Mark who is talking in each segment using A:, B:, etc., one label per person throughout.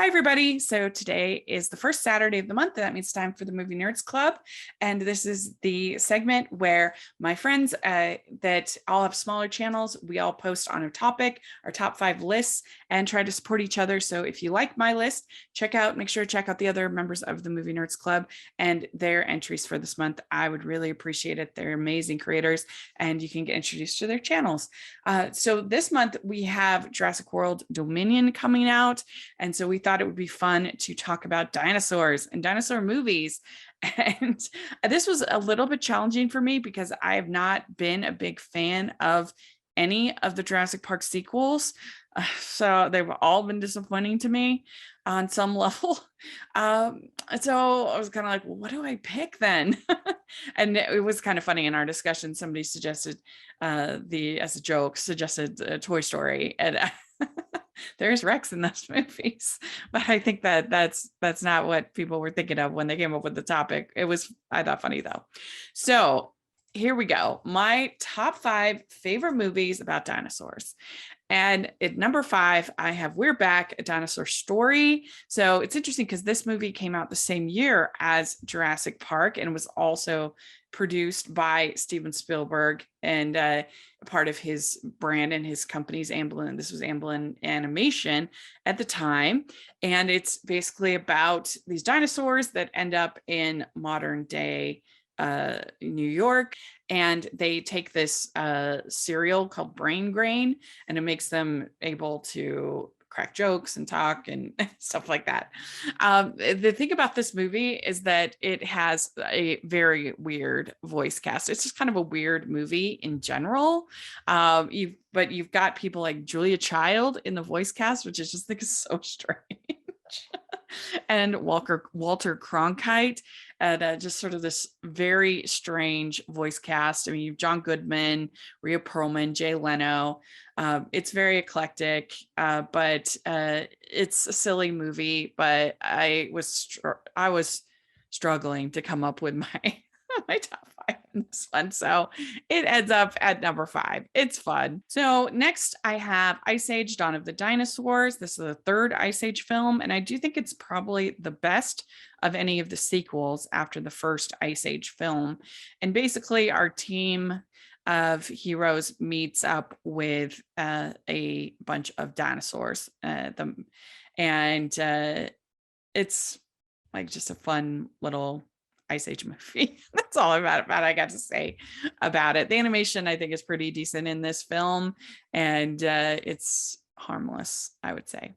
A: Hi, everybody. So today is the first Saturday of the month. That means time for the Movie Nerds Club. And this is the segment where my friends that all have smaller channels, we all post on a topic, our top 5 lists, and try to support each other. So if you like my list, make sure to check out the other members of the Movie Nerds Club and their entries for this month. I would really appreciate it. They're amazing creators, and you can get introduced to their channels. So this month we have Jurassic World Dominion coming out. And so we thought it would be fun to talk about dinosaurs and dinosaur movies. And this was a little bit challenging for me because I have not been a big fan of any of the Jurassic Park sequels. So they've all been disappointing to me on some level. So I was kind of like, well, what do I pick then? And it was kind of funny in our discussion. Somebody suggested as a joke, suggested Toy Story. And there's Rex in those movies, but I think that's not what people were thinking of when they came up with the topic. I thought funny though. So here we go. My top 5 favorite movies about dinosaurs. And at number 5, I have We're Back, A Dinosaur Story. So it's interesting because this movie came out the same year as Jurassic Park and was also produced by Steven Spielberg and part of his brand and his company's Amblin. This was Amblin Animation at the time. And it's basically about these dinosaurs that end up in modern day New York, and they take this cereal called brain grain, and it makes them able to crack jokes and talk and stuff like that. The thing about this movie is that it has a very weird voice cast. It's just kind of a weird movie in general. But you've got people like Julia Child in the voice cast, which is just like so strange. And Walter Cronkite, and just sort of this very strange voice cast. I mean, you've John Goodman, Rhea Perlman, Jay Leno. It's very eclectic, but it's a silly movie. But I was struggling to come up with my my top 5 in this one. So it ends up at number 5. It's fun. So next I have Ice Age: Dawn of the Dinosaurs. This is the 3rd Ice Age film, and I do think it's probably the best of any of the sequels after the first Ice Age film. And basically our team of heroes meets up with a bunch of dinosaurs. It's like just a fun little Ice Age movie. That's all about I got to say about it. The animation I think is pretty decent in this film, and it's harmless, I would say.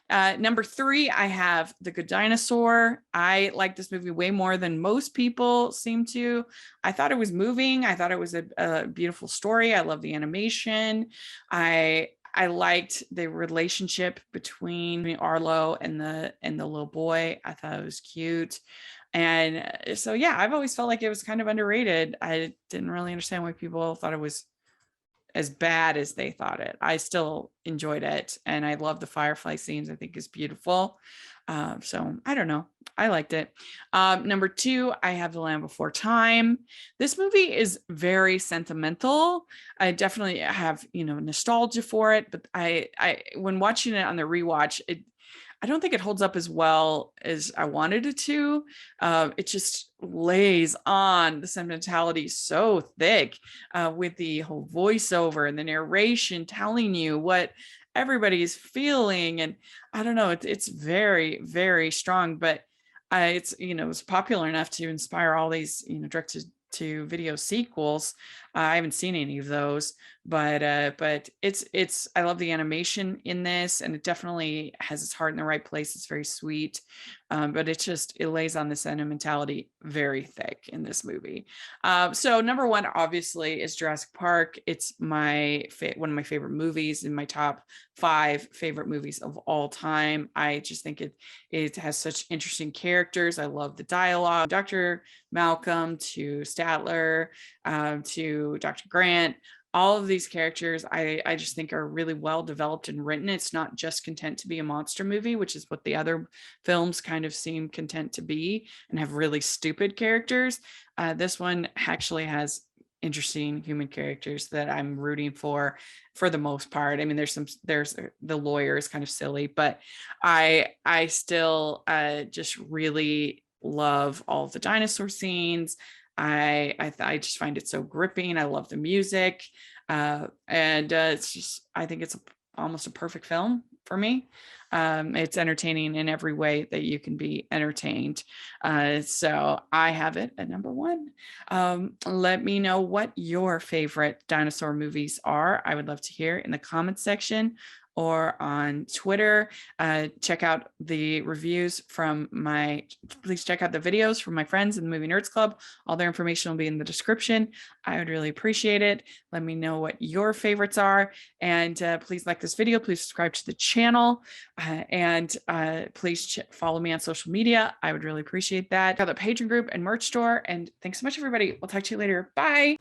A: Number 3, I have The Good Dinosaur. I like this movie way more than most people seem to. I thought it was moving. I thought it was a beautiful story. I love the animation. I liked the relationship between Arlo and the little boy. I thought it was cute. And so, yeah, I've always felt like it was kind of underrated. I didn't really understand why people thought it was as bad as they thought it. I still enjoyed it, and I love the firefly scenes. I think is beautiful. So I don't know. I liked it. Number 2, I have The Land Before Time. This movie is very sentimental. I definitely have, nostalgia for it, but I when watching it on the rewatch, I don't think it holds up as well as I wanted it to. It just lays on the sentimentality so thick with the whole voiceover and the narration telling you what everybody's feeling. And I don't know, it's very, very strong, but it's popular enough to inspire all these, directed to video sequels. I haven't seen any of those, but it's I love the animation in this, and it definitely has its heart in the right place. It's very sweet, but it lays on the sentimentality very thick in this movie. So number 1 obviously is Jurassic Park. It's one of my favorite movies, in my top 5 favorite movies of all time. I just think it has such interesting characters. I love the dialogue. Dr. Malcolm to Statler to Dr. Grant, all of these characters I just think are really well developed and written. It's not just content to be a monster movie, which is what the other films kind of seem content to be and have really stupid characters. This one actually has interesting human characters that I'm rooting for the most part. I mean, there's the lawyer is kind of silly, but I still just really love all of the dinosaur scenes. I just find it so gripping. I love the music, and it's just, I think it's almost a perfect film for me. It's entertaining in every way that you can be entertained. So I have it at number one. Let me know what your favorite dinosaur movies are. I would love to hear in the comments section or on Twitter. Check out the reviews from please check out the videos from my friends in the Movie Nerds Club. All their information will be in the description. I would really appreciate it. Let me know what your favorites are. And please like this video. Please subscribe to the channel. And please follow me on social media. I would really appreciate that. Got the Patreon group and merch store. And thanks so much, everybody. We'll talk to you later. Bye.